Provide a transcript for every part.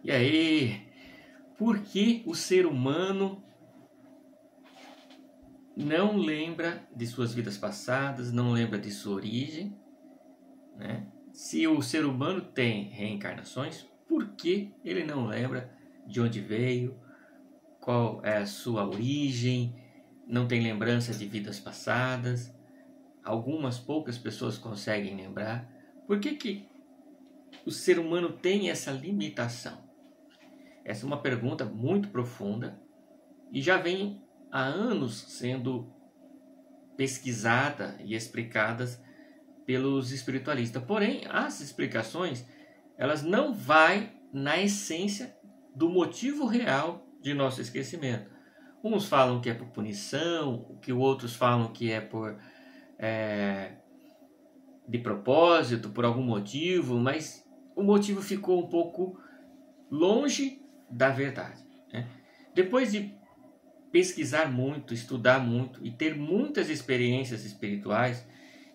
E aí, por que o ser humano não lembra de suas vidas passadas, não lembra de sua origem, né? Se o ser humano tem reencarnações, por que ele não lembra de onde veio, qual é a sua origem, não tem lembrança de vidas passadas? Algumas poucas pessoas conseguem lembrar. Por que o ser humano tem essa limitação? Essa é uma pergunta muito profunda e já vem há anos sendo pesquisada e explicadas pelos espiritualistas. Porém, as explicações, elas não vão na essência do motivo real de nosso esquecimento. Uns falam que é por punição, que outros falam que é por de propósito, por algum motivo, mas o motivo ficou um pouco longe da verdade, né? Depois de pesquisar muito, estudar muito e ter muitas experiências espirituais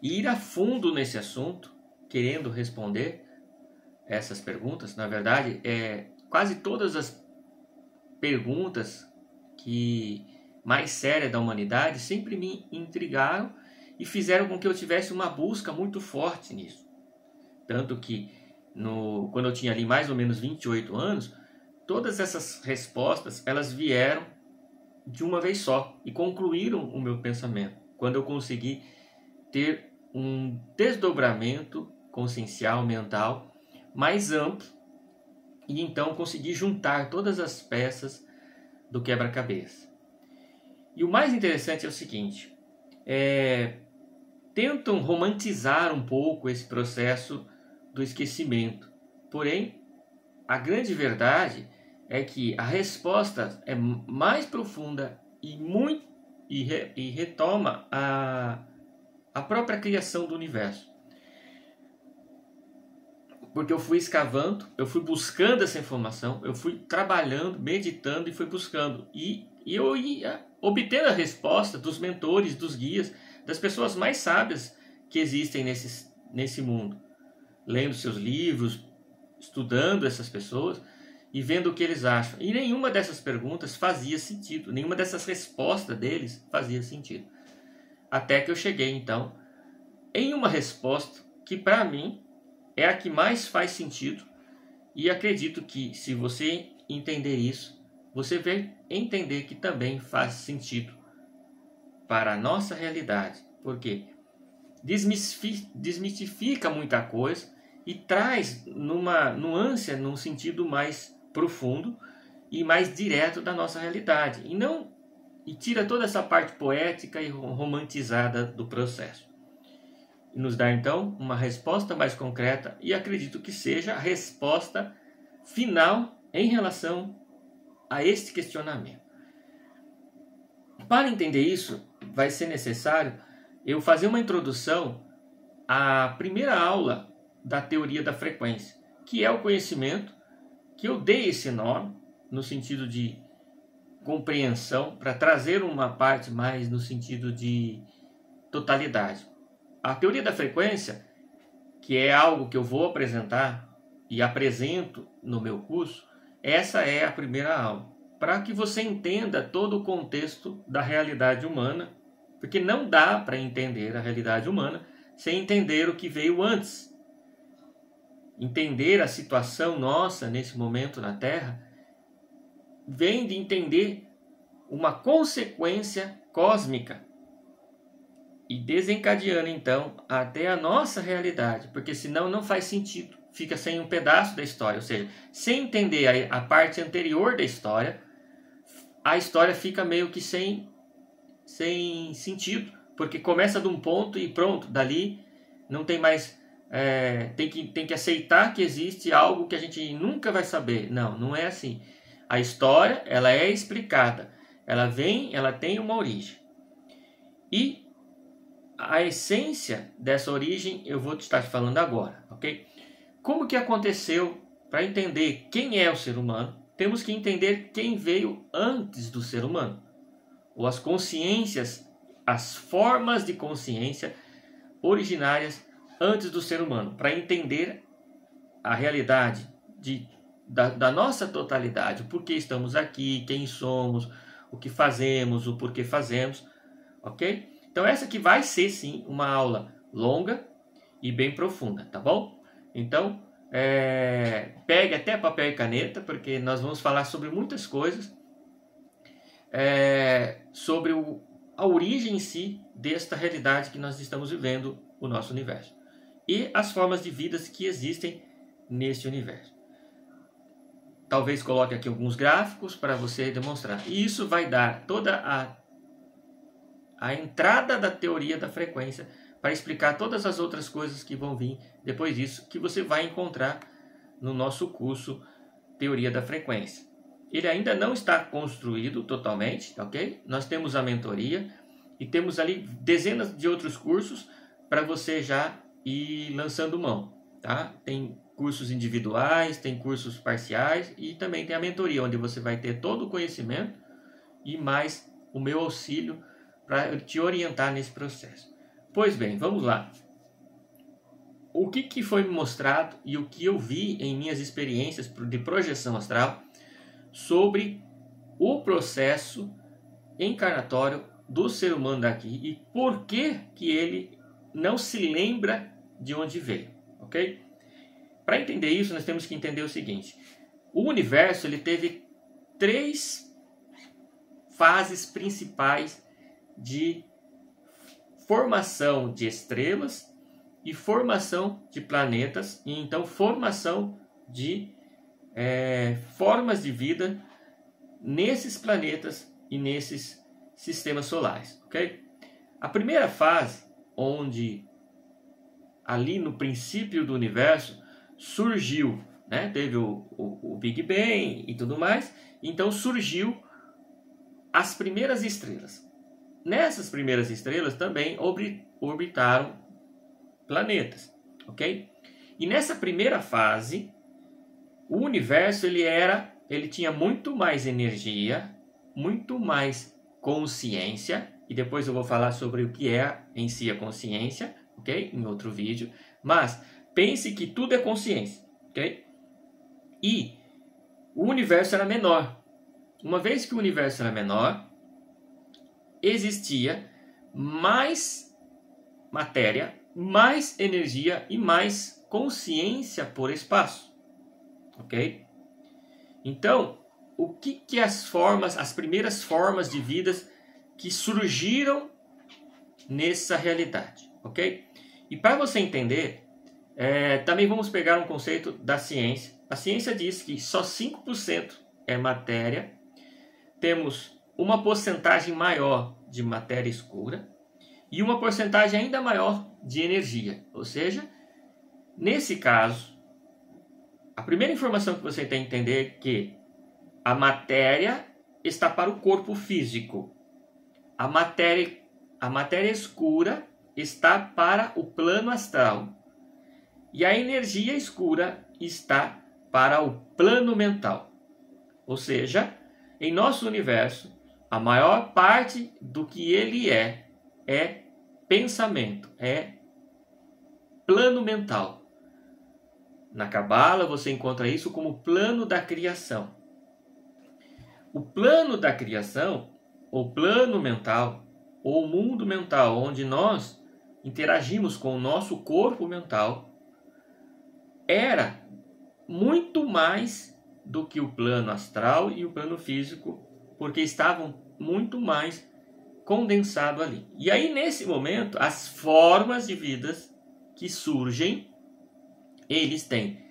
e ir a fundo nesse assunto, querendo responder essas perguntas, na verdade, quase todas as perguntas que mais sérias da humanidade sempre me intrigaram e fizeram com que eu tivesse uma busca muito forte nisso. Tanto que quando eu tinha ali mais ou menos 28 anos, todas essas respostas elas vieram de uma vez só e concluíram o meu pensamento. Quando eu consegui ter um desdobramento consciencial, mental, mais amplo, e então consegui juntar todas as peças do quebra-cabeça. E o mais interessante é o seguinte, tentam romantizar um pouco esse processo do esquecimento. Porém, a grande verdade é que a resposta é mais profunda e retoma a própria criação do universo. Porque eu fui escavando, eu fui buscando essa informação, eu fui trabalhando, meditando e fui buscando. E eu ia obtendo a resposta dos mentores, dos guias, das pessoas mais sábias que existem nesse mundo. Lendo seus livros, estudando essas pessoas e vendo o que eles acham. E nenhuma dessas perguntas fazia sentido, nenhuma dessas respostas deles fazia sentido. Até que eu cheguei, então, em uma resposta que, para mim, é a que mais faz sentido. E acredito que, se você entender isso, você vai entender que também faz sentido para a nossa realidade. Porque desmistifica muita coisa e traz numa nuance, num sentido mais profundo e mais direto da nossa realidade. E tira toda essa parte poética e romantizada do processo. E nos dá então uma resposta mais concreta e acredito que seja a resposta final em relação a este questionamento. Para entender isso, vai ser necessário eu fazer uma introdução à primeira aula da teoria da frequência, que é o conhecimento que eu dei esse nome no sentido de compreensão, para trazer uma parte mais no sentido de totalidade. A teoria da frequência, que é algo que eu vou apresentar e apresento no meu curso, essa é a primeira aula, para que você entenda todo o contexto da realidade humana, porque não dá para entender a realidade humana sem entender o que veio antes. Entender a situação nossa nesse momento na Terra vem de entender uma consequência cósmica e desencadeando então até a nossa realidade, porque senão não faz sentido, fica sem um pedaço da história, ou seja, sem entender a parte anterior da história, a história fica meio que sem sentido, porque começa de um ponto e pronto, dali não tem mais, tem que aceitar que existe algo que a gente nunca vai saber. Não é assim. A história, ela é explicada, ela tem uma origem. E a essência dessa origem eu vou estar te falando agora, ok? Como que aconteceu? Para entender quem é o ser humano, temos que entender quem veio antes do ser humano, ou as consciências, as formas de consciência originárias antes do ser humano, para entender a realidade da nossa totalidade, o porquê estamos aqui, quem somos, o que fazemos, o porquê fazemos, ok? Então essa aqui vai ser sim uma aula longa e bem profunda, tá bom? Então pegue até papel e caneta, porque nós vamos falar sobre muitas coisas, sobre a origem em si desta realidade que nós estamos vivendo, o nosso universo, e as formas de vidas que existem neste universo. Talvez coloque aqui alguns gráficos para você demonstrar. E isso vai dar toda a entrada da teoria da frequência para explicar todas as outras coisas que vão vir depois disso, que você vai encontrar no nosso curso Teoria da Frequência. Ele ainda não está construído totalmente, ok? Nós temos a mentoria e temos ali dezenas de outros cursos para você já ir lançando mão, tá? Tem cursos individuais, tem cursos parciais e também tem a mentoria, onde você vai ter todo o conhecimento e mais o meu auxílio para te orientar nesse processo. Pois bem, vamos lá. O que foi me mostrado e o que eu vi em minhas experiências de projeção astral sobre o processo encarnatório do ser humano daqui e por que ele não se lembra de onde veio, ok? Para entender isso, nós temos que entender o seguinte: o universo ele teve 3 fases principais de formação de estrelas e formação de planetas, e então formação de formas de vida nesses planetas e nesses sistemas solares, ok? A primeira fase, onde ali no princípio do universo surgiu, né? Teve o Big Bang e tudo mais, então surgiu as primeiras estrelas. Nessas primeiras estrelas também orbitaram planetas, ok? E nessa primeira fase, o universo ele tinha muito mais energia, muito mais consciência, e depois eu vou falar sobre o que é em si a consciência, ok? Em outro vídeo. Mas pense que tudo é consciência, ok? E o universo era menor. Uma vez que o universo era menor, existia mais matéria, mais energia e mais consciência por espaço, ok? Então, o que as primeiras formas de vidas que surgiram nessa realidade, ok? E para você entender, também vamos pegar um conceito da ciência. A ciência diz que só 5% é matéria, temos uma porcentagem maior de matéria escura e uma porcentagem ainda maior de energia. Ou seja, nesse caso, a primeira informação que você tem que entender é que a matéria está para o corpo físico. A matéria escura está para o plano astral. E a energia escura está para o plano mental. Ou seja, em nosso universo, a maior parte do que ele é pensamento, é plano mental. Na Cabala você encontra isso como plano da criação. O plano da criação, ou plano mental, ou mundo mental, onde nós interagimos com o nosso corpo mental, era muito mais do que o plano astral e o plano físico, porque estavam muito mais condensados ali. E aí, nesse momento, as formas de vidas que surgem, eles têm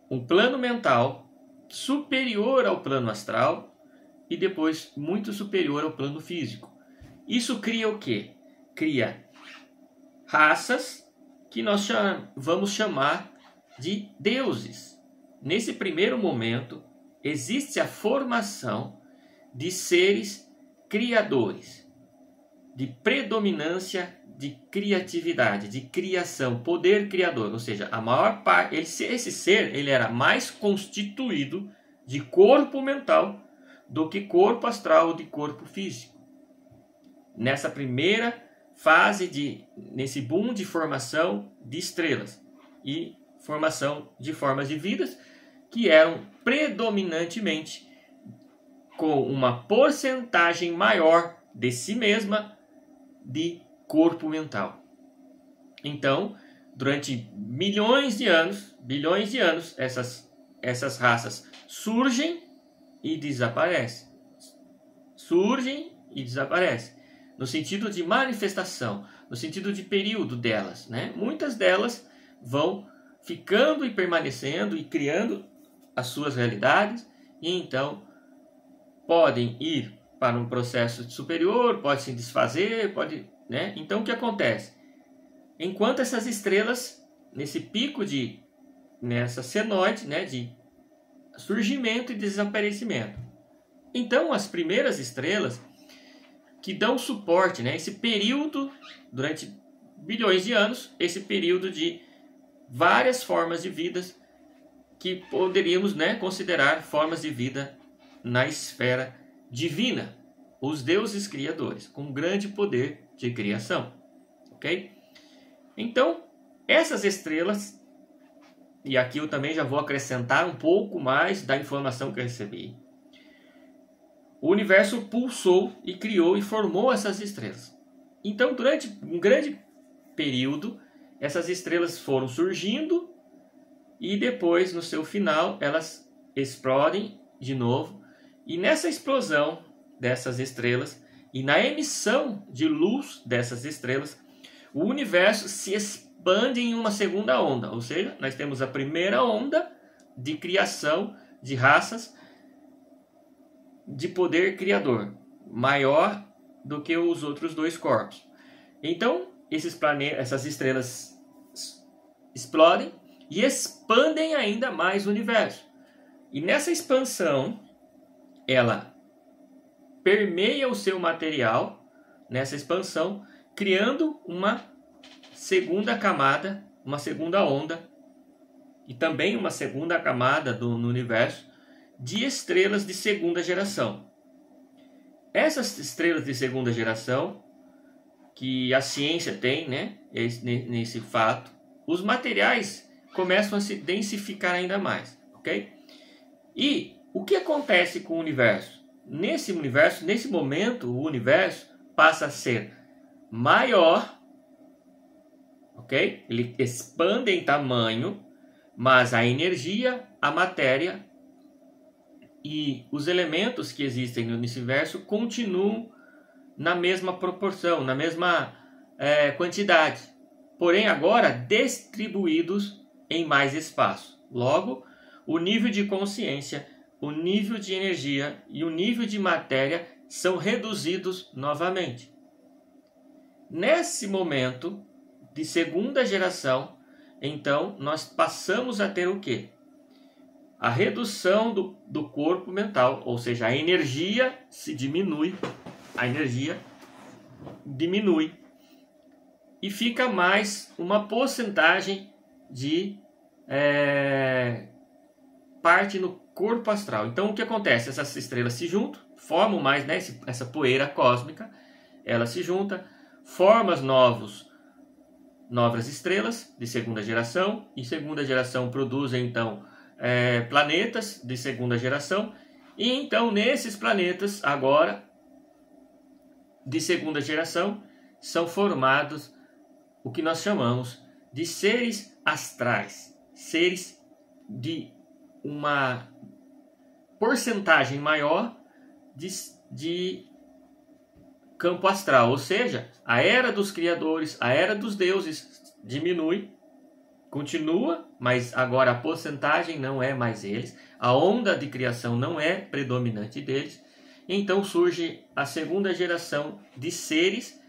um plano mental superior ao plano astral e depois muito superior ao plano físico. Isso cria o quê? Cria raças que nós vamos chamar de deuses. Nesse primeiro momento, existe a formação de seres criadores, de predominância de criatividade, de criação, poder criador. Ou seja, a maior parte, esse ser ele era mais constituído de corpo mental do que corpo astral ou de corpo físico. Nessa primeira fase, nesse boom de formação de estrelas e formação de formas de vidas que eram predominantemente com uma porcentagem maior de si mesma de corpo mental. Então, durante milhões de anos, bilhões de anos, essas raças surgem e desaparecem. Surgem e desaparecem. No sentido de manifestação, no sentido de período delas, né? Muitas delas vão ficando e permanecendo e criando as suas realidades, e então podem ir para um processo superior, pode se desfazer, pode, né? Então o que acontece? Enquanto essas estrelas, nesse pico nessa senoide, né, de surgimento e desaparecimento. Então as primeiras estrelas que dão suporte, né, esse período, durante bilhões de anos, esse período de várias formas de vidas que poderíamos, né, considerar formas de vida na esfera divina, os deuses criadores, com grande poder de criação, ok? Então, essas estrelas, e aqui eu também já vou acrescentar um pouco mais da informação que eu recebi. O universo pulsou e criou e formou essas estrelas. Então, durante um grande período, essas estrelas foram surgindo e depois, no seu final, elas explodem de novo. E nessa explosão dessas estrelas e na emissão de luz dessas estrelas, o universo se expande em uma segunda onda. Ou seja, nós temos a primeira onda de criação de raças de poder criador, maior do que os outros dois corpos. Então, essas estrelas explodem e expandem ainda mais o universo. E nessa expansão, ela permeia o seu material, nessa expansão, criando uma segunda camada, uma segunda onda, e também uma segunda camada no universo, de estrelas de segunda geração. Essas estrelas de segunda geração, que a ciência tem, né, nesse fato, os materiais começam a se densificar ainda mais, ok? E o que acontece com o universo? Nesse momento, o universo passa a ser maior, ok? Ele expande em tamanho, mas a energia, a matéria e os elementos que existem no universo continuam na mesma proporção, na mesma quantidade, porém agora distribuídos em mais espaço. Logo, o nível de consciência, o nível de energia e o nível de matéria são reduzidos novamente. Nesse momento de segunda geração, então, nós passamos a ter o quê? A redução do corpo mental, ou seja, a energia se diminui, e fica mais uma porcentagem de parte no corpo astral. Então, o que acontece? Essas estrelas se juntam, formam mais, né, essa poeira cósmica, ela se junta, forma novas estrelas de segunda geração, e segunda geração produzem, então, planetas de segunda geração, e então nesses planetas agora de segunda geração são formados o que nós chamamos de seres astrais, seres de uma porcentagem maior de campo astral, ou seja, a era dos criadores, a era dos deuses diminui, continua, mas agora a porcentagem não é mais eles, a onda de criação não é predominante deles, então surge a segunda geração de seres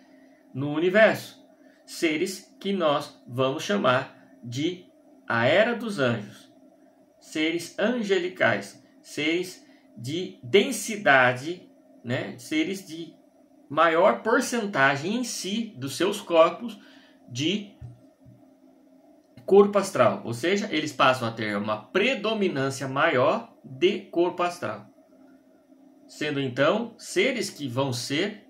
no universo, seres que nós vamos chamar de a era dos anjos, seres angelicais, seres de densidade, né? Seres de maior porcentagem em si dos seus corpos de corpo astral, ou seja, eles passam a ter uma predominância maior de corpo astral, sendo então seres que vão ser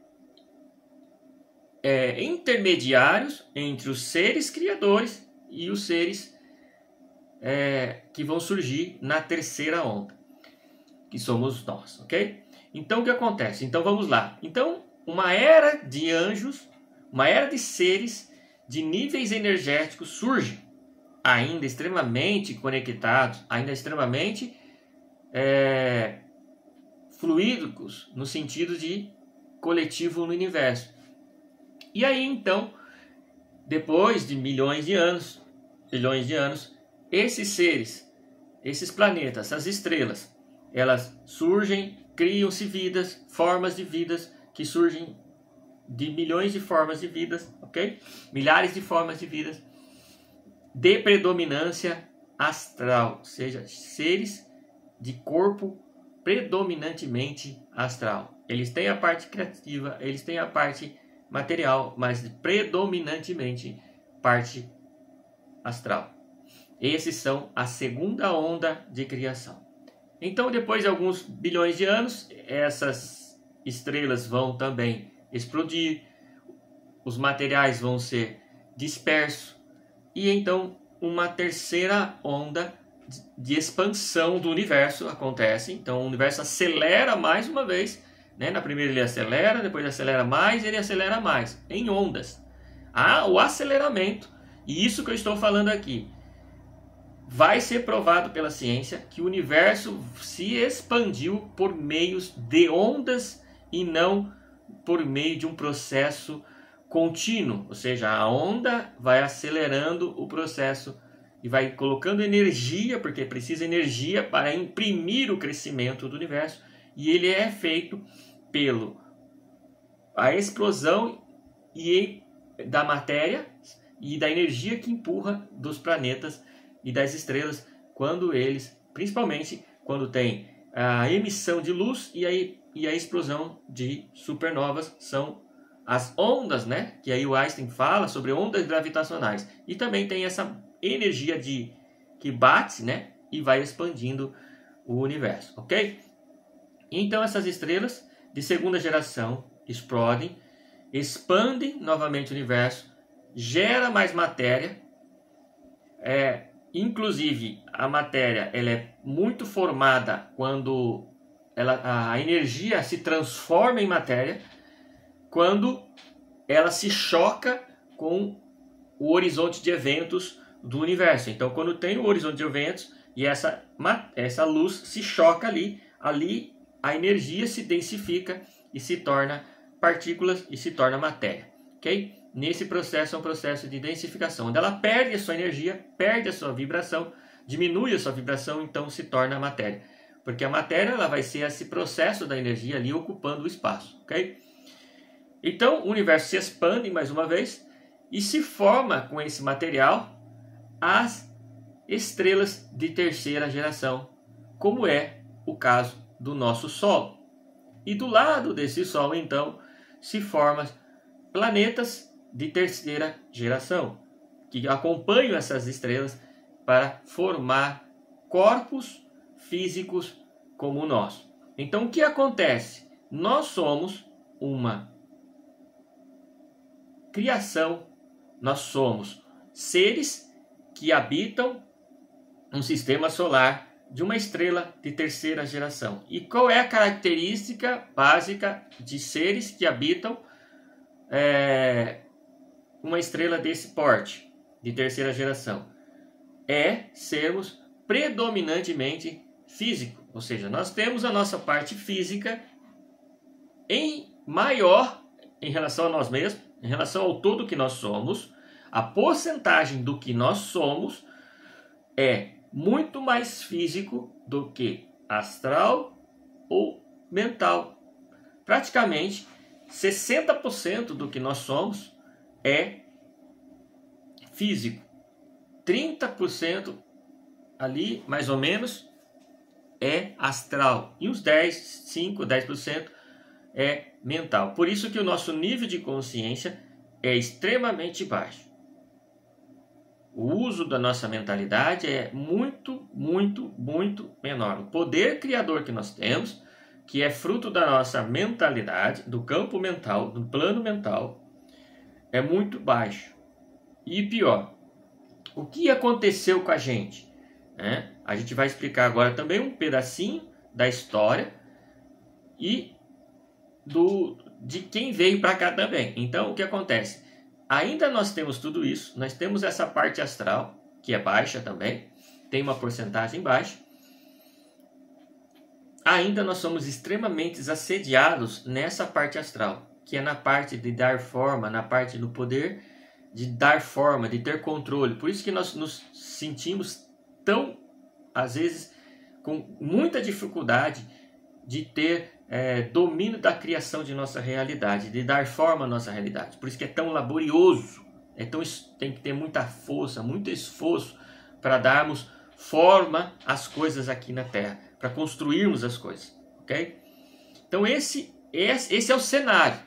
intermediários entre os seres criadores e os seres que vão surgir na terceira onda, que somos nós, ok? Então o que acontece? Então vamos lá. Então uma era de anjos, uma era de seres de níveis energéticos surge, ainda extremamente conectados, ainda extremamente fluídicos, no sentido de coletivo no universo. E aí então, depois de bilhões de anos, esses seres, esses planetas, essas estrelas, elas surgem, criam-se vidas, formas de vidas que surgem de milhões de formas de vidas, ok? Milhares de formas de vidas de predominância astral, ou seja, seres de corpo predominantemente astral. Eles têm a parte criativa, eles têm a parte material, mas predominantemente parte astral. Esses são a segunda onda de criação. Então, depois de alguns bilhões de anos, essas estrelas vão também explodir, os materiais vão ser dispersos, e então uma terceira onda de expansão do universo acontece. Então o universo acelera mais uma vez, né? Na primeira ele acelera, depois acelera mais, ele acelera mais, em ondas. O aceleramento, e isso que eu estou falando aqui, vai ser provado pela ciência que o universo se expandiu por meios de ondas e não por meio de um processo contínuo, ou seja, a onda vai acelerando o processo e vai colocando energia, porque precisa energia para imprimir o crescimento do universo, e ele é feito a explosão da matéria e da energia que empurra dos planetas e das estrelas, quando eles, principalmente quando tem a emissão de luz e a explosão de supernovas, são as ondas, né? Que aí o Einstein fala sobre ondas gravitacionais. E também tem essa energia que bate, né? E vai expandindo o universo, ok? Então essas estrelas de segunda geração explodem, expandem novamente o universo, gera mais matéria. Inclusive a matéria ela é muito formada quando a energia se transforma em matéria, quando ela se choca com o horizonte de eventos do universo. Então, quando tem o horizonte de eventos e essa luz se choca ali a energia se densifica e se torna partículas e se torna matéria, ok? Nesse processo é um processo de densificação, onde ela perde a sua energia, perde a sua vibração, diminui a sua vibração, então se torna matéria. Porque a matéria ela vai ser esse processo da energia ali ocupando o espaço, ok? Então o universo se expande mais uma vez e se forma com esse material as estrelas de terceira geração, como é o caso do nosso Sol. E do lado desse Sol, então, se formam planetas de terceira geração, que acompanham essas estrelas para formar corpos físicos como o nosso. Então, o que acontece? Nós somos uma criação, nós somos seres que habitam um sistema solar de uma estrela de terceira geração. E qual é a característica básica de seres que habitam uma estrela desse porte, de terceira geração? É sermos predominantemente físicos, ou seja, nós temos a nossa parte física em maior em relação a nós mesmos, em relação ao todo que nós somos. A porcentagem do que nós somos é muito mais físico do que astral ou mental. Praticamente 60% do que nós somos é físico. 30% ali, mais ou menos, é astral. E os 10% é mental. Por isso que o nosso nível de consciência é extremamente baixo. O uso da nossa mentalidade é muito, muito, muito menor. O poder criador que nós temos, que é fruto da nossa mentalidade, do campo mental, do plano mental, é muito baixo. E pior, o que aconteceu com a gente? né? A gente vai explicar agora também um pedacinho da história e de quem veio para cá também. Então, o que acontece? Ainda nós temos tudo isso, nós temos essa parte astral, que é baixa também, tem uma porcentagem baixa. Ainda nós somos extremamente assediados nessa parte astral, que é na parte de dar forma, na parte do poder de dar forma, de ter controle. Por isso que nós nos sentimos tão, às vezes, com muita dificuldade de ter domínio da criação de nossa realidade, de dar forma à nossa realidade. Por isso que é tão laborioso, tem que ter muita força, muito esforço para darmos forma às coisas aqui na Terra, para construirmos as coisas, ok? Então esse é o cenário.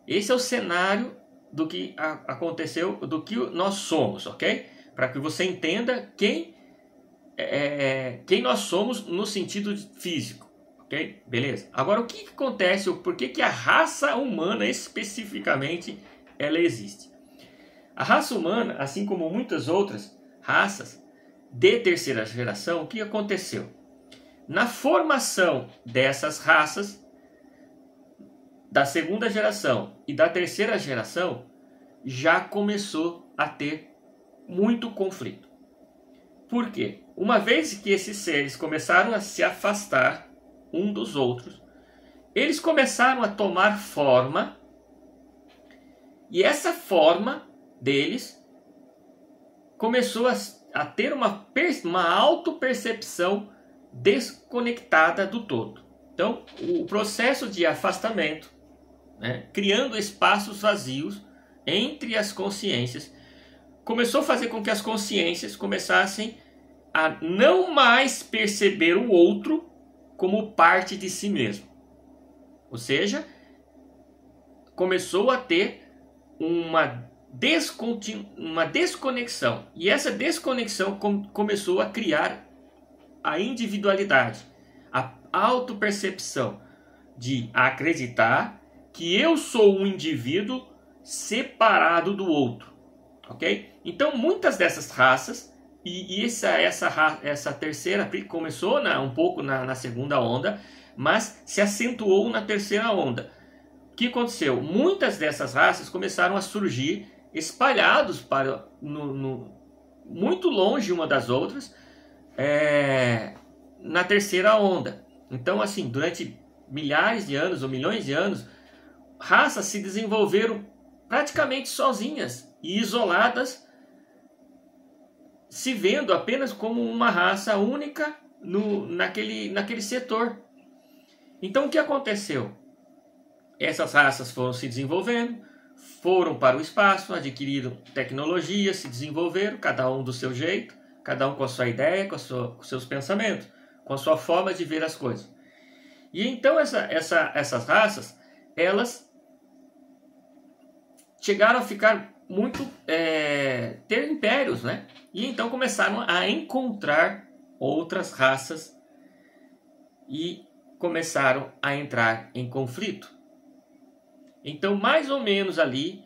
Esse é o cenário do que aconteceu, do que nós somos, ok? Para que você entenda quem nós somos no sentido físico, ok? Beleza? Agora, o que acontece, por que a raça humana especificamente ela existe? A raça humana, assim como muitas outras raças de terceira geração, o que aconteceu? Na formação dessas raças, da segunda geração e da terceira geração, já começou a ter muito conflito. Por quê? Uma vez que esses seres começaram a se afastar um dos outros, eles começaram a tomar forma, e essa forma deles começou a ter uma autopercepção desconectada do todo. Então, o processo de afastamento, né, criando espaços vazios entre as consciências, começou a fazer com que as consciências começassem a não mais perceber o outro como parte de si mesmo. Ou seja, começou a ter uma desconexão. E essa desconexão começou a criar a individualidade, a autopercepção de acreditar que eu sou um indivíduo separado do outro, ok? Então muitas dessas raças, e essa terceira começou um pouco na segunda onda, mas se acentuou na terceira onda. O que aconteceu? Muitas dessas raças começaram a surgir espalhados muito longe uma das outras, na terceira onda. Então, assim, durante milhares de anos ou milhões de anos, raças se desenvolveram praticamente sozinhas e isoladas, se vendo apenas como uma raça única naquele setor. Então, o que aconteceu? Essas raças foram se desenvolvendo, foram para o espaço, adquiriram tecnologia, se desenvolveram, cada um do seu jeito, cada um com a sua ideia, com os seus pensamentos, com a sua forma de ver as coisas. E então essas raças, elas chegaram a ficar muito, ter impérios, né? E então começaram a encontrar outras raças e começaram a entrar em conflito. Então, mais ou menos ali,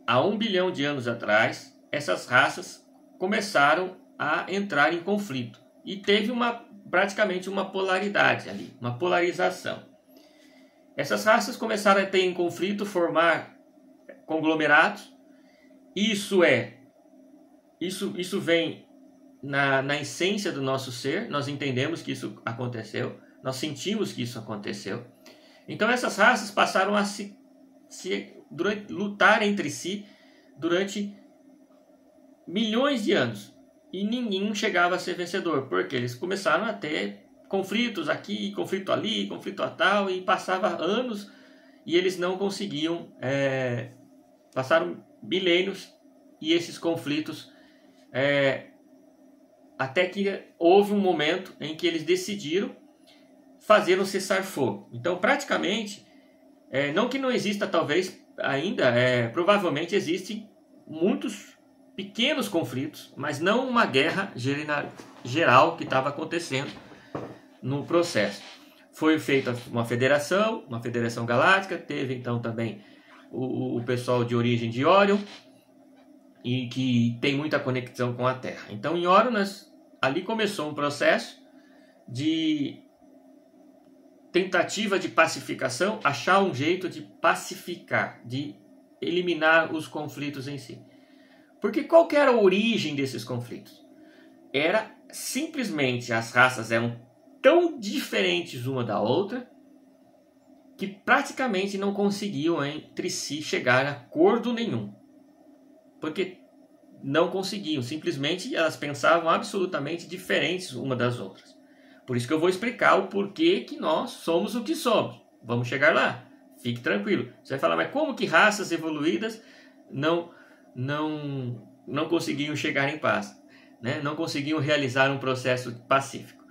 há 1 bilhão de anos atrás, essas raças começaram a entrar em conflito. E teve praticamente uma polaridade ali, uma polarização. Essas raças começaram a ter em conflito, formar conglomerados. Isso vem na essência do nosso ser. Nós entendemos que isso aconteceu, nós sentimos que isso aconteceu. Então essas raças passaram a lutar entre si durante milhões de anos, e ninguém chegava a ser vencedor, porque eles começaram a ter conflitos aqui, conflito ali, conflito tal, e passava anos e eles não conseguiam, passaram milênios, e esses conflitos, até que houve um momento em que eles decidiram fazer um cessar-fogo. Então, praticamente, não que não exista, talvez ainda, provavelmente existem muitos pequenos conflitos, mas não uma guerra geral que estava acontecendo no processo. Foi feita uma federação galáctica, teve então também o pessoal de origem de Orion, e que tem muita conexão com a Terra. Então, em Orion, ali começou um processo de tentativa de pacificação, achar um jeito de pacificar, de eliminar os conflitos em si. Porque qual que era a origem desses conflitos? Era simplesmente as raças eram tão diferentes uma da outra que praticamente não conseguiam entre si chegar a acordo nenhum. Porque não conseguiam, simplesmente elas pensavam absolutamente diferentes uma das outras. Por isso que eu vou explicar o porquê que nós somos o que somos. Vamos chegar lá, fique tranquilo. Você vai falar, mas como que raças evoluídas não conseguiam chegar em paz, né? Não conseguiam realizar um processo pacífico?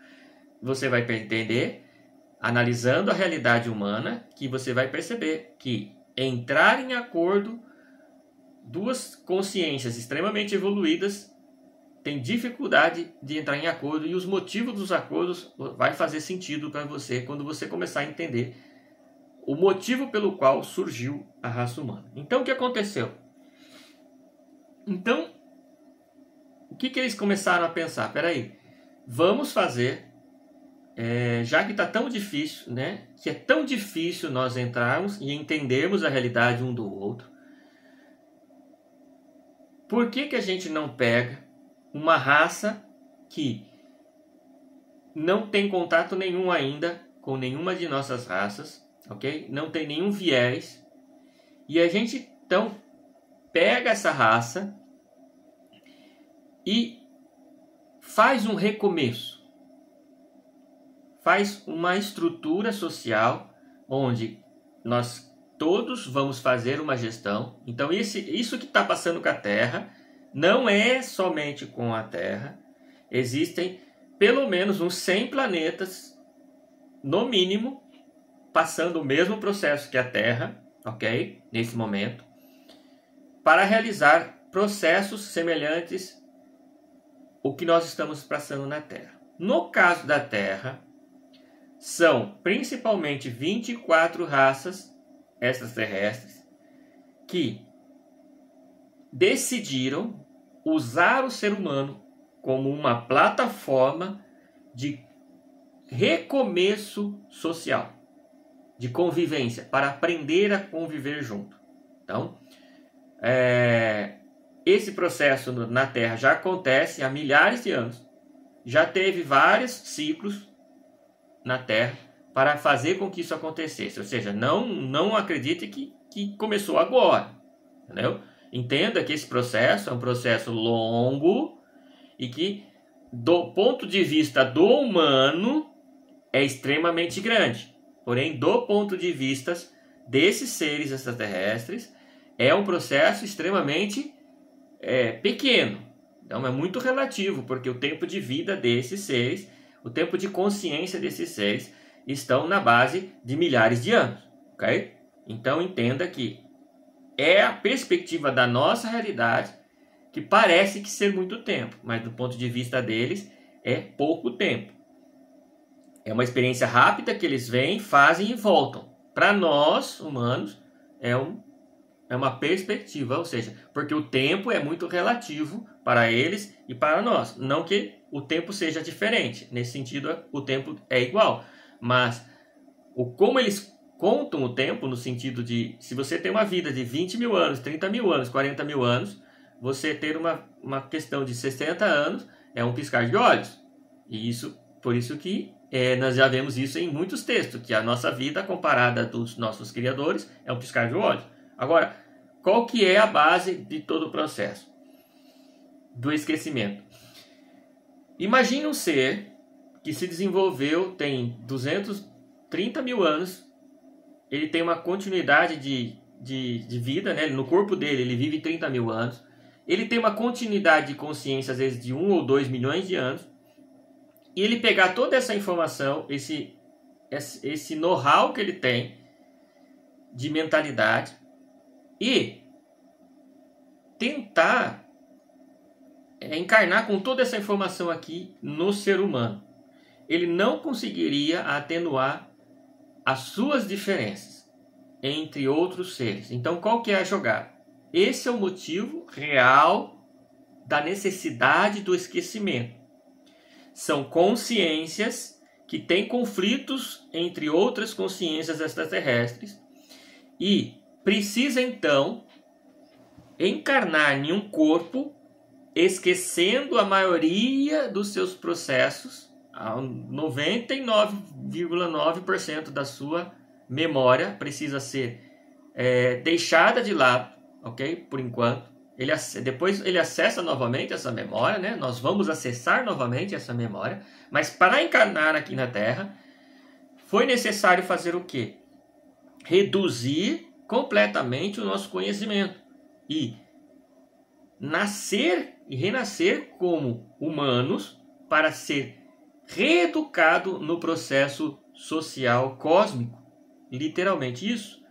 Você vai entender, analisando a realidade humana, que você vai perceber que entrar em acordo, duas consciências extremamente evoluídas têm dificuldade de entrar em acordo, e os motivos dos acordos vai fazer sentido para você quando você começar a entender o motivo pelo qual surgiu a raça humana. Então, o que aconteceu? Então, o que eles começaram a pensar? Peraí, vamos fazer, já que está tão difícil, né? Que é tão difícil nós entrarmos e entendermos a realidade um do outro, por que a gente não pega uma raça que não tem contato nenhum ainda com nenhuma de nossas raças, ok? Não tem nenhum viés, e a gente então pega essa raça e faz um recomeço, faz uma estrutura social onde nós todos vamos fazer uma gestão. Então isso que está passando com a Terra não é somente com a Terra. Existem pelo menos uns 100 planetas, no mínimo, passando o mesmo processo que a Terra, ok? Nesse momento, para realizar processos semelhantes ao que nós estamos passando na Terra. No caso da Terra, são principalmente 24 raças extraterrestres que decidiram usar o ser humano como uma plataforma de recomeço social, de convivência, para aprender a conviver junto. Então, esse processo na Terra já acontece há milhares de anos. Já teve vários ciclos na Terra para fazer com que isso acontecesse. Ou seja, não acredite que começou agora. Entendeu? Entenda que esse processo é um processo longo e que, do ponto de vista do humano, é extremamente grande. Porém, do ponto de vista desses seres extraterrestres, é um processo extremamente pequeno. Então, é muito relativo, porque o tempo de vida desses seres, o tempo de consciência desses seres, estão na base de milhares de anos, ok? Então entenda que é a perspectiva da nossa realidade que parece que ser muito tempo, mas do ponto de vista deles é pouco tempo. É uma experiência rápida que eles vêm, fazem e voltam. Para nós, humanos, é uma perspectiva, ou seja, porque o tempo é muito relativo para eles e para nós. Não que o tempo seja diferente, nesse sentido o tempo é igual. Mas como eles contam o tempo, no sentido de, se você tem uma vida de 20 mil anos, 30 mil anos, 40 mil anos, você ter uma questão de 60 anos é um piscar de olhos. E por isso que nós já vemos isso em muitos textos, que a nossa vida comparada dos nossos criadores é um piscar de olhos. Agora, qual que é a base de todo o processo do esquecimento? Imagine um ser que se desenvolveu, tem 230 mil anos, ele tem uma continuidade de vida, né? No corpo dele ele vive 30 mil anos, ele tem uma continuidade de consciência às vezes de 1 ou 2 milhões de anos, e ele pegar toda essa informação, esse know-how que ele tem de mentalidade, e tentar encarnar com toda essa informação aqui no ser humano. Ele não conseguiria atenuar as suas diferenças entre outros seres. Então, qual que é a jogada? Esse é o motivo real da necessidade do esquecimento. são consciências que têm conflitos entre outras consciências extraterrestres e precisa então encarnar em um corpo, esquecendo a maioria dos seus processos, 99,9% da sua memória precisa ser deixada de lado, ok? Por enquanto. Depois ele acessa novamente essa memória, né? Nós vamos acessar novamente essa memória, mas para encarnar aqui na Terra, foi necessário fazer o quê? Reduzir completamente o nosso conhecimento e nascer e renascer como humanos para ser reeducado no processo social cósmico. Literalmente isso.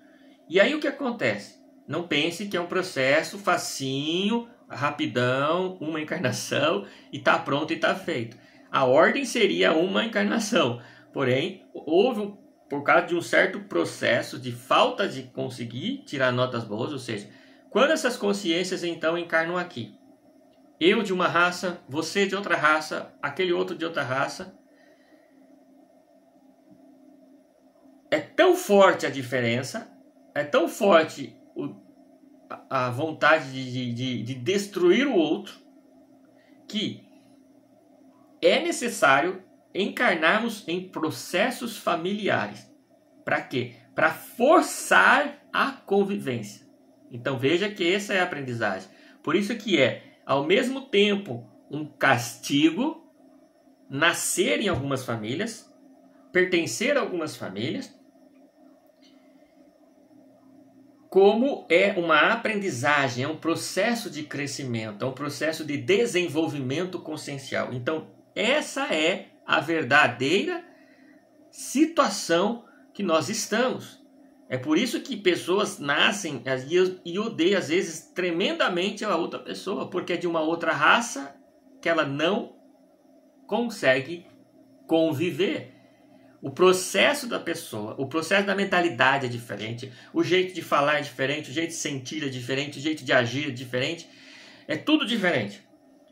E aí o que acontece? Não pense que é um processo facinho, rapidão, uma encarnação e está pronto e está feito. A ordem seria uma encarnação. Porém, houve, por causa de um certo processo de falta de conseguir tirar notas boas, ou seja, quando essas consciências então encarnam aqui, eu de uma raça, você de outra raça, aquele outro de outra raça, é tão forte a diferença, é tão forte a vontade de destruir o outro, que é necessário encarnarmos em processos familiares. Para quê? Para forçar a convivência. Então veja que essa é a aprendizagem. Por isso que é, ao mesmo tempo, um castigo nascer em algumas famílias, pertencer a algumas famílias, como é uma aprendizagem, é um processo de crescimento, é um processo de desenvolvimento consciencial. Então, essa é a verdadeira situação que nós estamos. É por isso que pessoas nascem e odeiam, às vezes, tremendamente a outra pessoa, porque é de uma outra raça que ela não consegue conviver. O processo da pessoa, o processo da mentalidade é diferente, o jeito de falar é diferente, o jeito de sentir é diferente, o jeito de agir é diferente, é tudo diferente.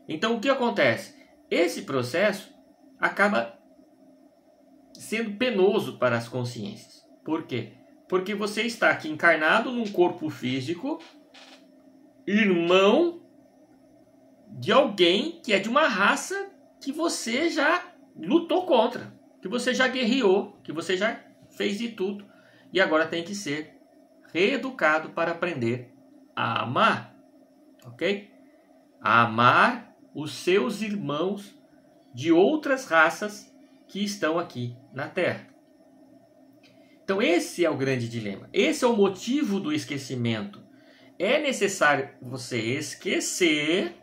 Então o que acontece? Esse processo acaba sendo penoso para as consciências. Por quê? Porque você está aqui encarnado num corpo físico, irmão de alguém que é de uma raça que você já lutou contra, que você já guerreou, que você já fez de tudo e agora tem que ser reeducado para aprender a amar, ok? A amar os seus irmãos de outras raças que estão aqui na Terra. Então esse é o grande dilema, esse é o motivo do esquecimento. É necessário você esquecer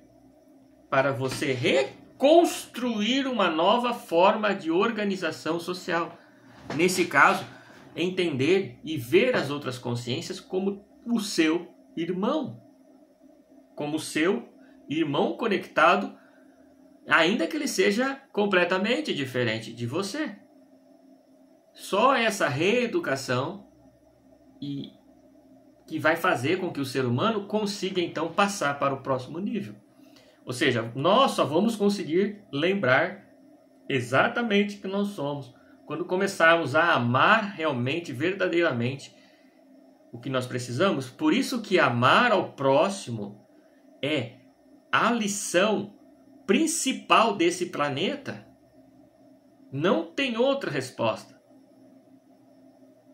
para você reconstruir uma nova forma de organização social. Nesse caso, entender e ver as outras consciências como o seu irmão. Como o seu irmão conectado, ainda que ele seja completamente diferente de você. Só essa reeducação que vai fazer com que o ser humano consiga então passar para o próximo nível. Ou seja, nós só vamos conseguir lembrar exatamente que nós somos quando começarmos a amar realmente, verdadeiramente o que nós precisamos. Por isso que amar ao próximo é a lição principal desse planeta. Não tem outra resposta.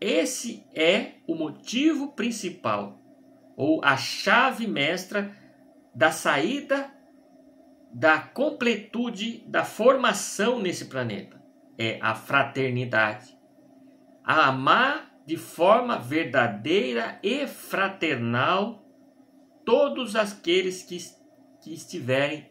Esse é o motivo principal, ou a chave mestra da saída da completude da formação nesse planeta. É a fraternidade. A amar de forma verdadeira e fraternal todos aqueles que estiverem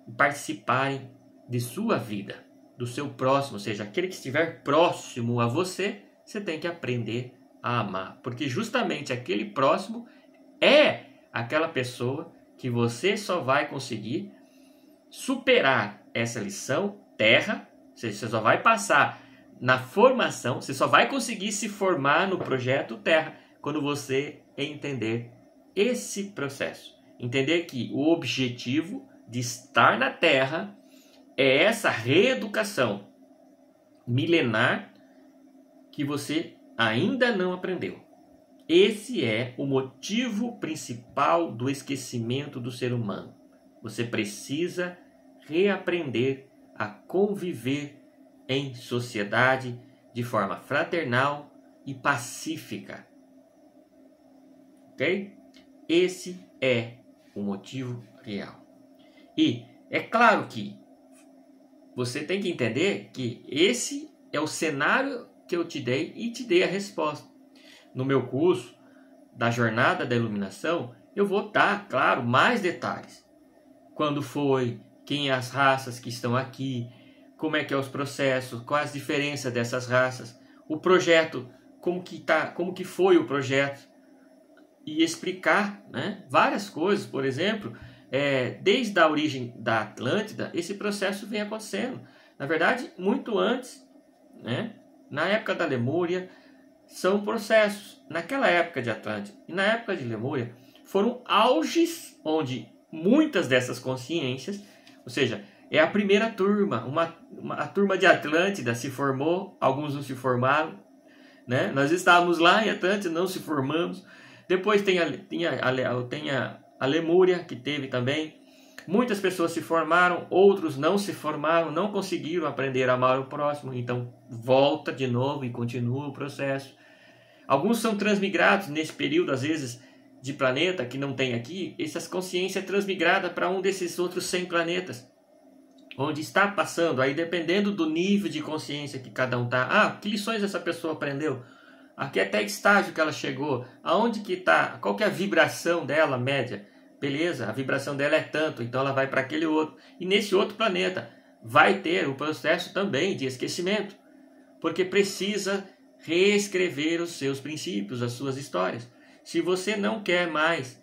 e participarem de sua vida, do seu próximo, ou seja, aquele que estiver próximo a você, você tem que aprender a amar, porque justamente aquele próximo é aquela pessoa que você só vai conseguir superar essa lição terra, ou seja, você só vai passar na formação, você só vai conseguir se formar no projeto terra quando você entender esse processo. Entender que o objetivo de estar na terra é essa reeducação milenar que você ainda não aprendeu. Esse é o motivo principal do esquecimento do ser humano. Você precisa reaprender a conviver em sociedade de forma fraternal e pacífica. Ok? Esse é o motivo real. E é claro que você tem que entender que esse é o cenário que eu te dei e te dei a resposta. No meu curso da Jornada da Iluminação, eu vou dar, claro, mais detalhes. Quando foi, quem as raças que estão aqui, como é que é os processos, quais as diferenças dessas raças, o projeto, como que foi o projeto, e explicar, né, várias coisas. Por exemplo, desde a origem da Atlântida, esse processo vem acontecendo. Na verdade, muito antes, né, na época da Lemúria, são processos. Naquela época de Atlântida e na época de Lemúria, foram auges onde muitas dessas consciências, ou seja, é a primeira turma, a turma de Atlântida se formou, alguns não se formaram, né? Nós estávamos lá em Atlântida, não se formamos. Depois tem a Lemúria, que teve também. Muitas pessoas se formaram, outros não se formaram, não conseguiram aprender a amar o próximo, então volta de novo e continua o processo. Alguns são transmigrados nesse período, às vezes, de planeta que não tem aqui. Essa consciência é transmigrada para um desses outros 100 planetas, onde está passando, aí dependendo do nível de consciência que cada um está. Que lições essa pessoa aprendeu? Aqui até que estágio que ela chegou? Aonde que está? Qual que é a vibração dela, média? Beleza, a vibração dela é tanto, então ela vai para aquele outro. E nesse outro planeta vai ter o processo também de esquecimento, porque precisa reescrever os seus princípios, as suas histórias. Se você não quer mais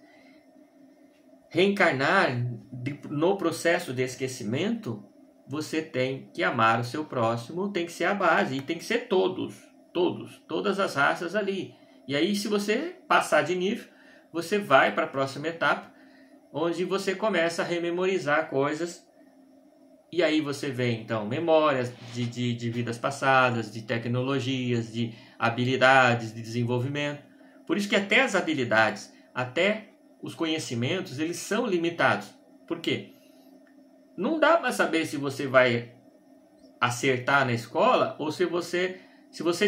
reencarnar no processo de esquecimento, você tem que amar o seu próximo, tem que ser a base, e tem que ser todas as raças ali. E aí, se você passar de nível, você vai para a próxima etapa, onde você começa a rememorizar coisas. E aí você vê, então, memórias de vidas passadas, de tecnologias, de habilidades, de desenvolvimento. Por isso que até as habilidades, até os conhecimentos, eles são limitados. Por quê? Não dá para saber se você vai acertar na escola ou se você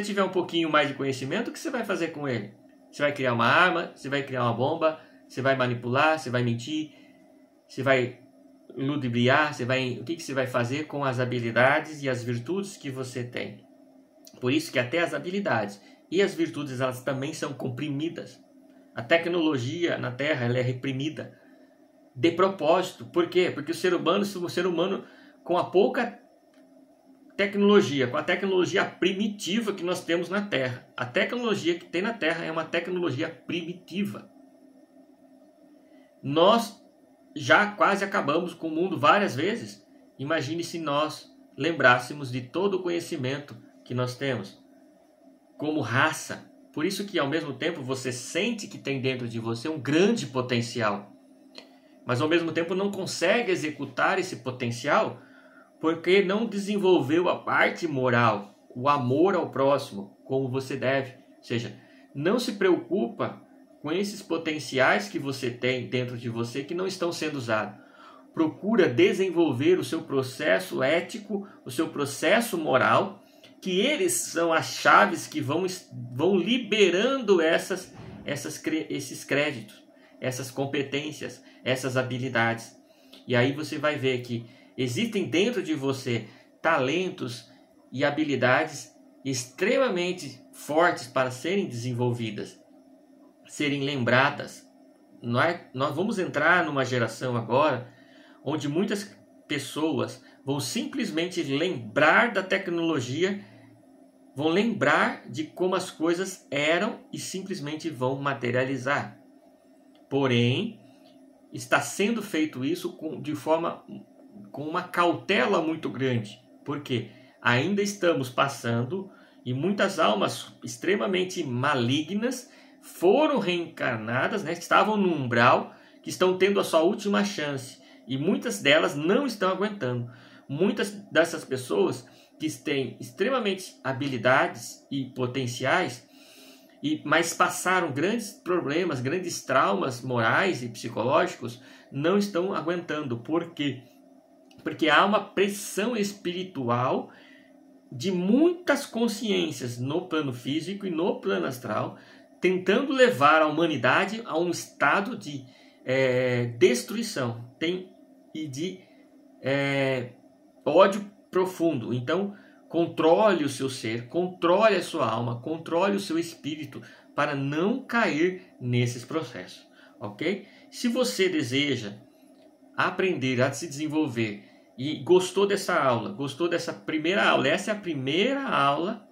tiver um pouquinho mais de conhecimento, o que você vai fazer com ele? Você vai criar uma arma, você vai criar uma bomba, você vai manipular, você vai mentir, você vai ludibriar, o que você vai fazer com as habilidades e as virtudes que você tem. Por isso que até as habilidades e as virtudes, elas também são comprimidas. A tecnologia na Terra, ela é reprimida de propósito. Por quê? Porque o ser humano com a pouca tecnologia, com a tecnologia primitiva que nós temos na Terra. A tecnologia que tem na Terra é uma tecnologia primitiva. Nós já quase acabamos com o mundo várias vezes. Imagine se nós lembrássemos de todo o conhecimento que nós temos como raça. Por isso que ao mesmo tempo você sente que tem dentro de você um grande potencial, mas ao mesmo tempo não consegue executar esse potencial porque não desenvolveu a parte moral, o amor ao próximo como você deve. Ou seja, não se preocupa com esses potenciais que você tem dentro de você que não estão sendo usados. Procura desenvolver o seu processo ético, o seu processo moral, que eles são as chaves que vão liberando esses créditos, essas competências, essas habilidades. E aí você vai ver que existem dentro de você talentos e habilidades extremamente fortes para serem desenvolvidas, serem lembradas. Nós vamos entrar numa geração agora onde muitas pessoas vão simplesmente lembrar da tecnologia, vão lembrar de como as coisas eram e simplesmente vão materializar. Porém, está sendo feito isso com uma cautela muito grande. Porque ainda estamos passando e muitas almas extremamente malignas foram reencarnadas, né? Estavam no umbral, que estão tendo a sua última chance. E muitas delas não estão aguentando. muitas dessas pessoas que têm extremamente habilidades e potenciais, mas passaram grandes problemas, grandes traumas morais e psicológicos, não estão aguentando. Por quê? Porque há uma pressão espiritual de muitas consciências no plano físico e no plano astral, tentando levar a humanidade a um estado de destruição e de ódio profundo. Então, controle o seu ser, controle a sua alma, controle o seu espírito para não cair nesses processos, ok? Se você deseja aprender a se desenvolver e gostou dessa aula, gostou dessa primeira aula, essa é a primeira aula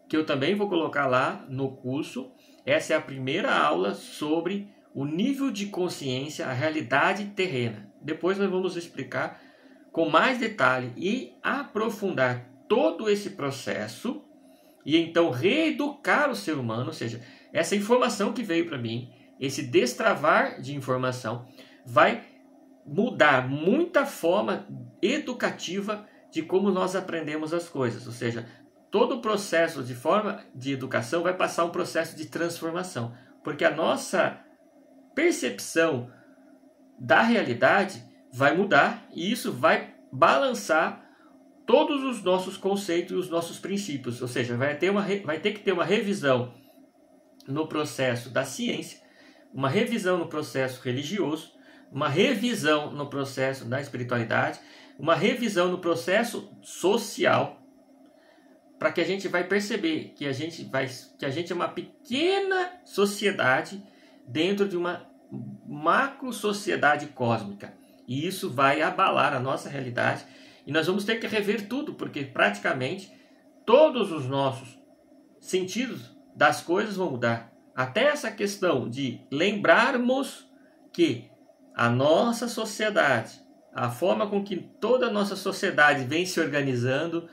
que eu também vou colocar lá no curso. Essa é a primeira aula sobre o nível de consciência, a realidade terrena. Depois nós vamos explicar com mais detalhe e aprofundar todo esse processo e então reeducar o ser humano, ou seja, essa informação que veio para mim, esse destravar de informação, vai mudar muita forma educativa de como nós aprendemos as coisas, ou seja, todo o processo de forma de educação vai passar um processo de transformação, porque a nossa percepção da realidade vai mudar e isso vai balançar todos os nossos conceitos e os nossos princípios, ou seja, vai ter que ter uma revisão no processo da ciência, uma revisão no processo religioso, uma revisão no processo da espiritualidade, uma revisão no processo social, para que a gente vai perceber que a gente é uma pequena sociedade dentro de uma macro sociedade cósmica. E isso vai abalar a nossa realidade e nós vamos ter que rever tudo, porque praticamente todos os nossos sentidos das coisas vão mudar. Até essa questão de lembrarmos que a nossa sociedade, a forma com que toda a nossa sociedade vem se organizando,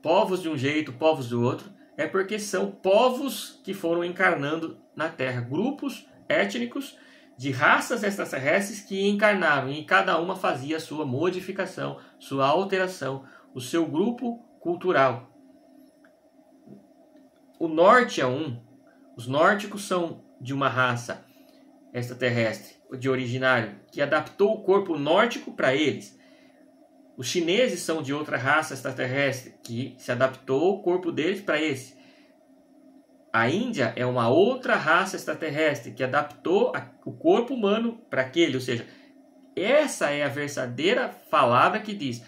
povos de um jeito, povos do outro, é porque são povos que foram encarnando na Terra, grupos étnicos de raças extraterrestres que encarnaram e cada uma fazia a sua modificação, sua alteração, o seu grupo cultural. O norte é os nórdicos são de uma raça extraterrestre, de originário, que adaptou o corpo nórdico para eles. Os chineses são de outra raça extraterrestre, que se adaptou o corpo deles para esse. A Índia é uma outra raça extraterrestre, que adaptou o corpo humano para aquele. Ou seja, essa é a verdadeira palavra que diz: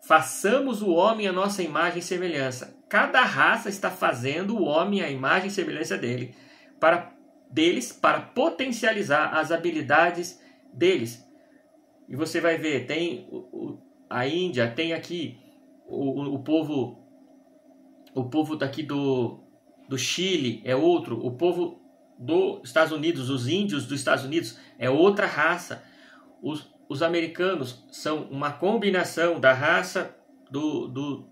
façamos o homem à nossa imagem e semelhança. Cada raça está fazendo o homem à imagem e semelhança deles para potencializar as habilidades deles. E você vai ver, tem a Índia, tem aqui o povo daqui do Chile é outro, o povo dos Estados Unidos, os índios dos Estados Unidos é outra raça. Os americanos são uma combinação da raça do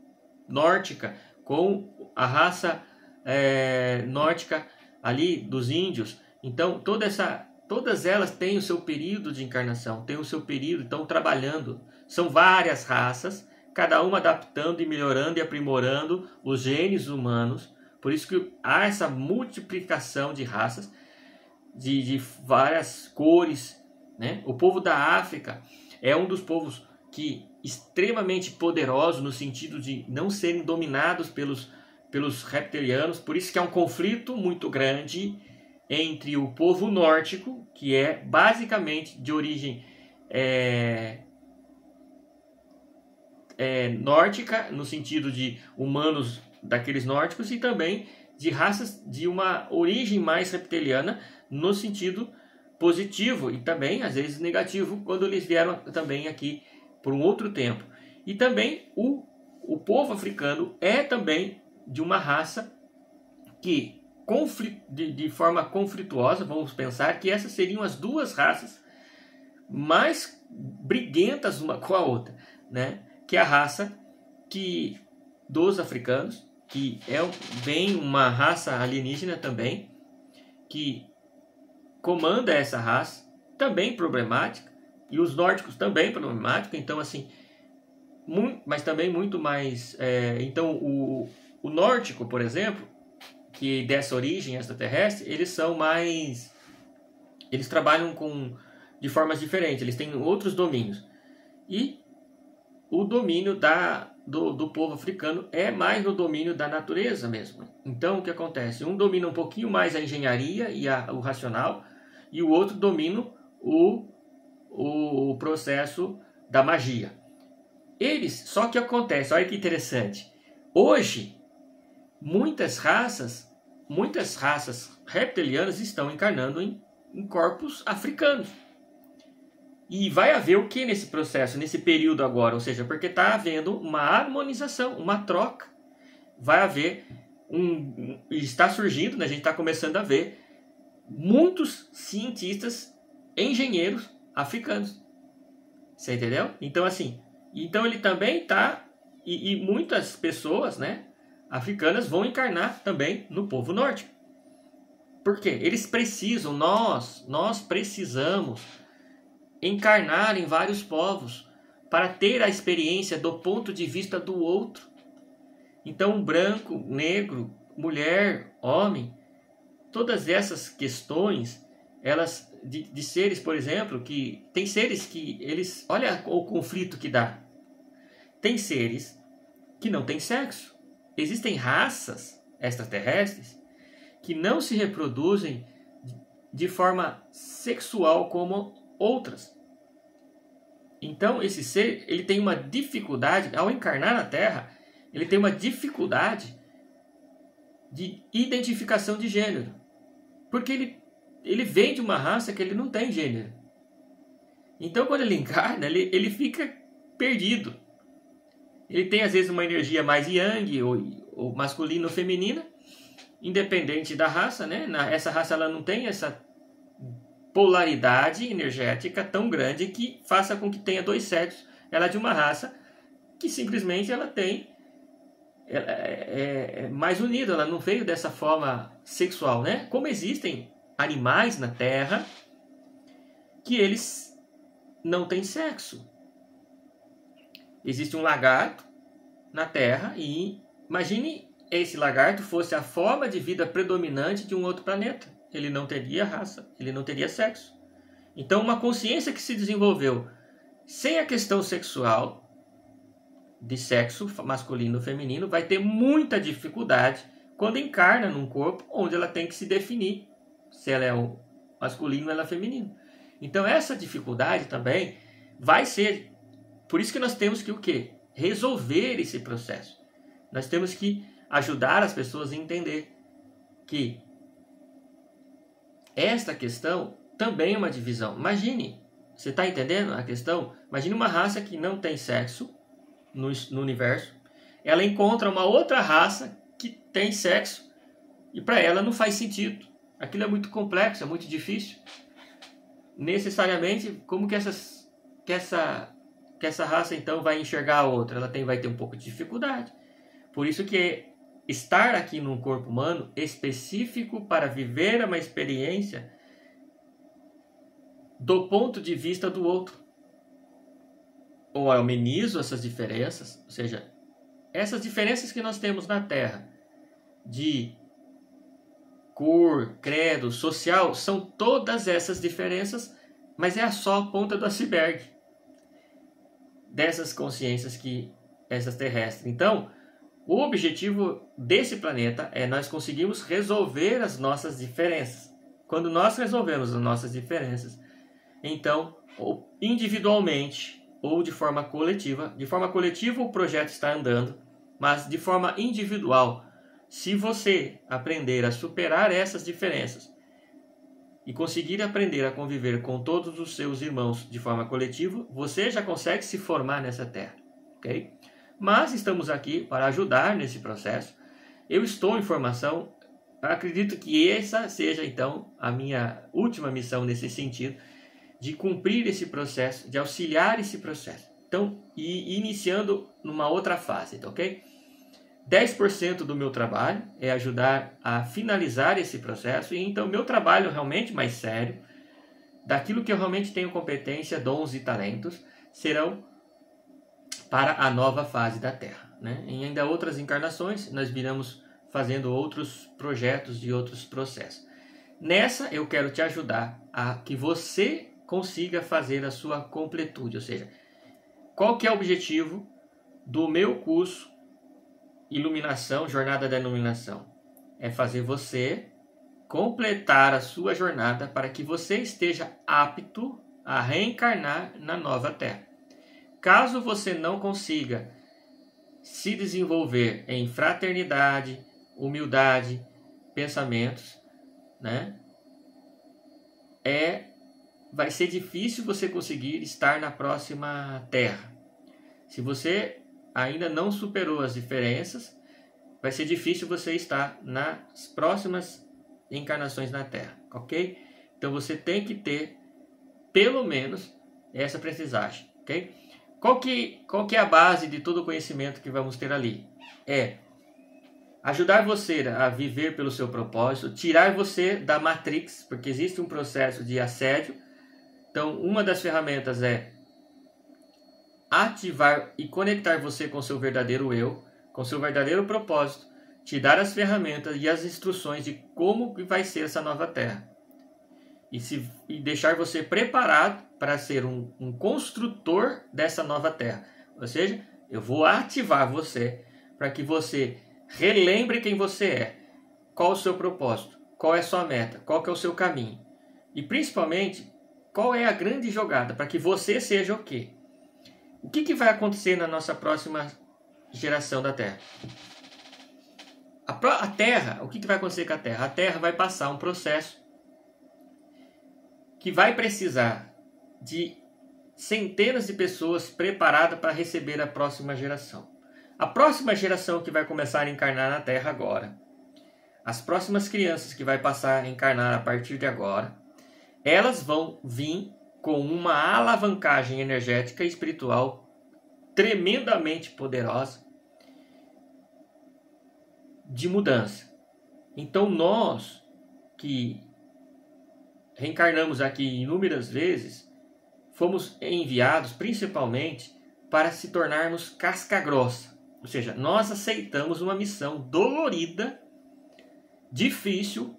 nórdica com a raça nórdica ali dos índios. Então todas elas têm o seu período de encarnação, têm o seu período, estão trabalhando. São várias raças, cada uma adaptando e melhorando e aprimorando os genes humanos. Por isso que há essa multiplicação de raças, de várias cores, né? O povo da África é um dos povos extremamente poderosos no sentido de não serem dominados pelos reptilianos. Por isso que há um conflito muito grande entre o povo nórdico, que é basicamente de origem nórdica, no sentido de humanos daqueles nórdicos, e também de raças de uma origem mais reptiliana, no sentido positivo e também às vezes negativo, quando eles vieram também aqui por um outro tempo. E também o povo africano é também de uma raça que de forma conflituosa, vamos pensar que essas seriam as duas raças mais briguentas uma com a outra, né? Que é a raça dos africanos, que vem uma raça alienígena também, que comanda essa raça, também problemática, e os nórdicos também problemáticos. Então, assim, mas também muito mais... então, o nórdico, por exemplo, que dessa origem extraterrestre, eles são mais... Eles trabalham de formas diferentes, eles têm outros domínios. E o domínio do povo africano é mais no domínio da natureza mesmo. Então, o que acontece? Um domina um pouquinho mais a engenharia e o racional, e o outro domina o processo da magia. Só que acontece, olha que interessante. Hoje, muitas raças reptilianas estão encarnando em corpos africanos. E vai haver o que nesse processo, nesse período agora? Ou seja, porque está havendo uma harmonização, uma troca. Vai haver está surgindo, né, a gente está começando a ver muitos cientistas, engenheiros africanos. Você entendeu? Então, assim, ele também está... E muitas pessoas, né, africanas vão encarnar também no povo nórdico. Por quê? Eles precisam, nós precisamos encarnar em vários povos para ter a experiência do ponto de vista do outro. Então, branco, negro, mulher, homem, todas essas questões, elas de seres, por exemplo, que tem seres que eles, olha o conflito que dá. Tem seres que não têm sexo. Existem raças extraterrestres que não se reproduzem de forma sexual como outras. Então, esse ser, ele tem uma dificuldade, ao encarnar na Terra, ele tem uma dificuldade de identificação de gênero. Porque ele vem de uma raça que ele não tem gênero. Então, quando ele encarna, ele fica perdido. Ele tem, às vezes, uma energia mais yang, ou masculina ou feminina, independente da raça, né? Essa raça ela não tem essa polaridade energética tão grande que faça com que tenha dois sexos. Ela é de uma raça que simplesmente ela é mais unida, ela não veio dessa forma sexual, né? Como existem animais na Terra que eles não têm sexo. Existe um lagarto na Terra e imagine esse lagarto fosse a forma de vida predominante de um outro planeta. Ele não teria raça, ele não teria sexo. Então, uma consciência que se desenvolveu sem a questão sexual, de sexo masculino ou feminino, vai ter muita dificuldade quando encarna num corpo onde ela tem que se definir se ela é o masculino ou ela é feminino. Então, essa dificuldade também vai ser... Por isso que nós temos que o quê? Resolver esse processo. Nós temos que ajudar as pessoas a entender que esta questão também é uma divisão. Imagine, você está entendendo a questão? Imagine uma raça que não tem sexo no universo. Ela encontra uma outra raça que tem sexo e para ela não faz sentido. Aquilo é muito complexo, é muito difícil. Necessariamente, como que essa raça então vai enxergar a outra? Ela vai ter um pouco de dificuldade. Por isso que estar aqui num corpo humano específico para viver uma experiência do ponto de vista do outro. Ou eu amenizo essas diferenças, ou seja, essas diferenças que nós temos na Terra, de cor, credo, social, são todas essas diferenças, mas é só a ponta do iceberg dessas consciências essas terrestres. Então, o objetivo desse planeta é nós conseguirmos resolver as nossas diferenças. Quando nós resolvemos as nossas diferenças, então, ou individualmente ou de forma coletiva o projeto está andando, mas de forma individual, se você aprender a superar essas diferenças e conseguir aprender a conviver com todos os seus irmãos de forma coletiva, você já consegue se formar nessa terra, ok? Mas estamos aqui para ajudar nesse processo. Eu estou em formação, acredito que essa seja então a minha última missão nesse sentido, de cumprir esse processo, de auxiliar esse processo. Então, e iniciando numa outra fase, tá, ok? 10% do meu trabalho é ajudar a finalizar esse processo, e então meu trabalho realmente mais sério, daquilo que eu realmente tenho competência, dons e talentos, serão para a nova fase da Terra, né? Em ainda outras encarnações, nós viramos fazendo outros projetos de outros processos. Nessa, eu quero te ajudar a que você consiga fazer a sua completude, ou seja, qual que é o objetivo do meu curso Iluminação, Jornada da Iluminação? É fazer você completar a sua jornada para que você esteja apto a reencarnar na nova Terra. Caso você não consiga se desenvolver em fraternidade, humildade, pensamentos, né? Vai ser difícil você conseguir estar na próxima Terra. Se você ainda não superou as diferenças, vai ser difícil você estar nas próximas encarnações na Terra, ok? Então você tem que ter pelo menos essa aprendizagem, ok? Qual que é a base de todo o conhecimento que vamos ter ali? É ajudar você a viver pelo seu propósito, tirar você da Matrix, porque existe um processo de assédio. Então, uma das ferramentas é ativar e conectar você com seu verdadeiro eu, com seu verdadeiro propósito, te dar as ferramentas e as instruções de como vai ser essa nova Terra. E deixar você preparado para ser um construtor dessa nova Terra. Ou seja, eu vou ativar você para que você relembre quem você é, qual o seu propósito, qual é a sua meta, qual que é o seu caminho. E principalmente, qual é a grande jogada para que você seja o quê? O que vai acontecer na nossa próxima geração da Terra? A Terra, o que vai acontecer com a Terra? A Terra vai passar um processo que vai precisar de centenas de pessoas preparadas para receber a próxima geração. A próxima geração que vai começar a encarnar na Terra agora, as próximas crianças que vai passar a encarnar a partir de agora, elas vão vir com uma alavancagem energética e espiritual tremendamente poderosa de mudança. Então nós que reencarnamos aqui inúmeras vezes, fomos enviados principalmente para se tornarmos casca grossa. Ou seja, nós aceitamos uma missão dolorida, difícil,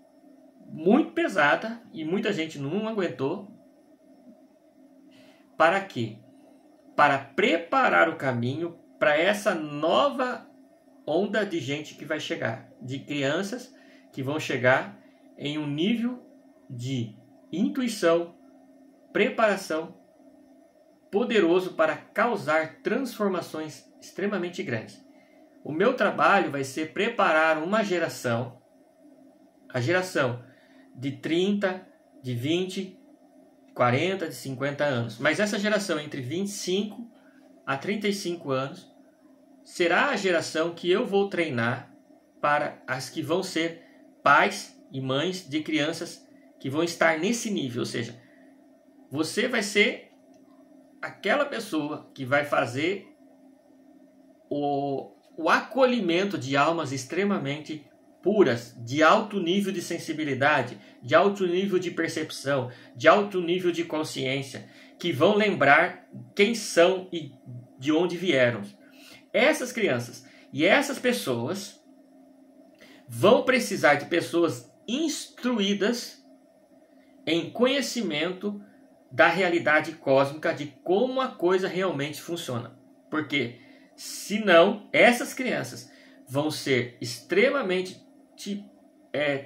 muito pesada, e muita gente não aguentou. Para quê? Para preparar o caminho para essa nova onda de gente que vai chegar, de crianças que vão chegar em um nível de intuição, preparação poderoso para causar transformações extremamente grandes. O meu trabalho vai ser preparar uma geração, a geração de 30, de 20, 40, de 50 anos. Mas essa geração entre 25 a 35 anos será a geração que eu vou treinar para as que vão ser pais e mães de crianças que vão estar nesse nível. Ou seja, você vai ser aquela pessoa que vai fazer o acolhimento de almas extremamente puras, de alto nível de sensibilidade, de alto nível de percepção, de alto nível de consciência, que vão lembrar quem são e de onde vieram. Essas crianças e essas pessoas vão precisar de pessoas instruídas em conhecimento da realidade cósmica, de como a coisa realmente funciona. Porque senão essas crianças vão ser extremamente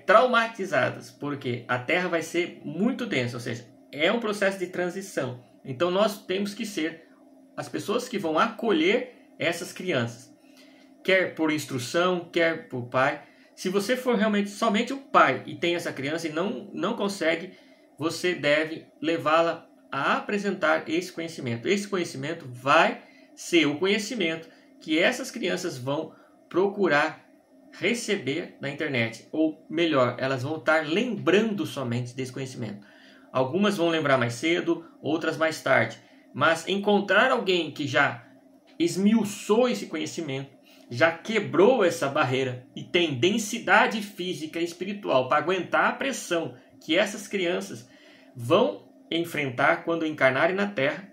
traumatizadas, porque a Terra vai ser muito densa, ou seja, é um processo de transição. Então nós temos que ser as pessoas que vão acolher essas crianças, quer por instrução, quer por pai. Se você for realmente somente o pai e tem essa criança e não consegue, você deve levá-la a apresentar esse conhecimento. Esse conhecimento vai ser o conhecimento que essas crianças vão procurar receber na internet. Ou melhor, elas vão estar lembrando somente desse conhecimento. Algumas vão lembrar mais cedo, outras mais tarde. Mas encontrar alguém que já esmiuçou esse conhecimento, já quebrou essa barreira e tem densidade física e espiritual para aguentar a pressão que essas crianças vão enfrentar quando encarnarem na Terra,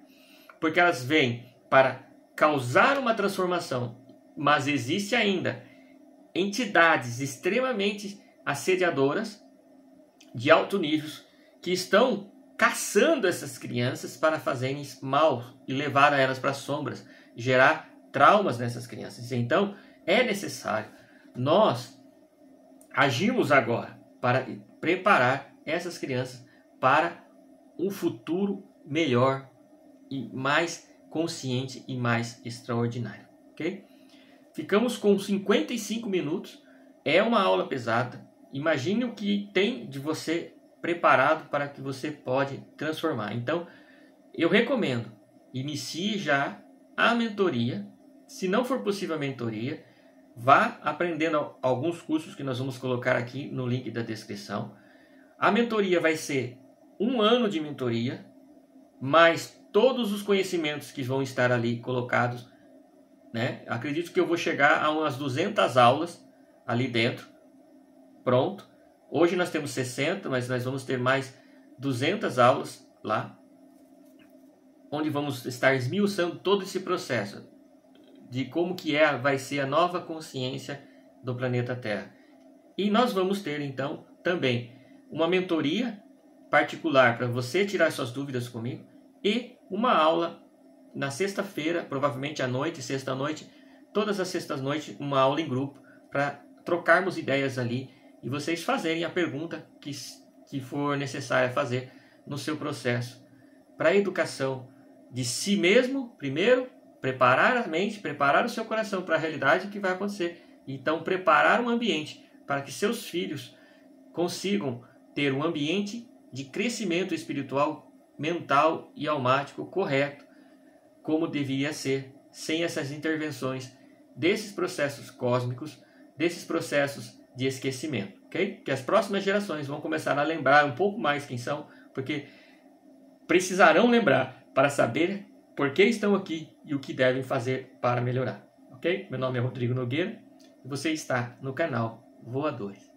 porque elas vêm para causar uma transformação, mas existe ainda entidades extremamente assediadoras de alto nível que estão caçando essas crianças para fazerem mal e levar elas para as sombras, gerar traumas nessas crianças. Então, é necessário nós agirmos agora para preparar essas crianças para um futuro melhor e mais consciente e mais extraordinário, ok? Ficamos com 55 minutos, é uma aula pesada. Imagine o que tem de você preparado para que você pode transformar. Então, eu recomendo, inicie já a mentoria. Se não for possível a mentoria, vá aprendendo alguns cursos que nós vamos colocar aqui no link da descrição. A mentoria vai ser 1 ano de mentoria, mais todos os conhecimentos que vão estar ali colocados, né? Acredito que eu vou chegar a umas 200 aulas ali dentro, pronto. Hoje nós temos 60, mas nós vamos ter mais 200 aulas lá, onde vamos estar esmiuçando todo esse processo de como que vai ser a nova consciência do planeta Terra. E nós vamos ter então também uma mentoria particular para você tirar suas dúvidas comigo e uma aula na sexta-feira, provavelmente à noite, sexta-noite, todas as sextas-noites, uma aula em grupo para trocarmos ideias ali e vocês fazerem a pergunta que for necessária fazer no seu processo para a educação de si mesmo, primeiro, preparar a mente, preparar o seu coração para a realidade que vai acontecer. Então, preparar um ambiente para que seus filhos consigam ter um ambiente de crescimento espiritual, mental e almático correto, como deveria ser, sem essas intervenções desses processos cósmicos, desses processos de esquecimento, ok? Que as próximas gerações vão começar a lembrar um pouco mais quem são, porque precisarão lembrar para saber por que estão aqui e o que devem fazer para melhorar, ok? Meu nome é Rodrigo Nogueira e você está no canal Voadores.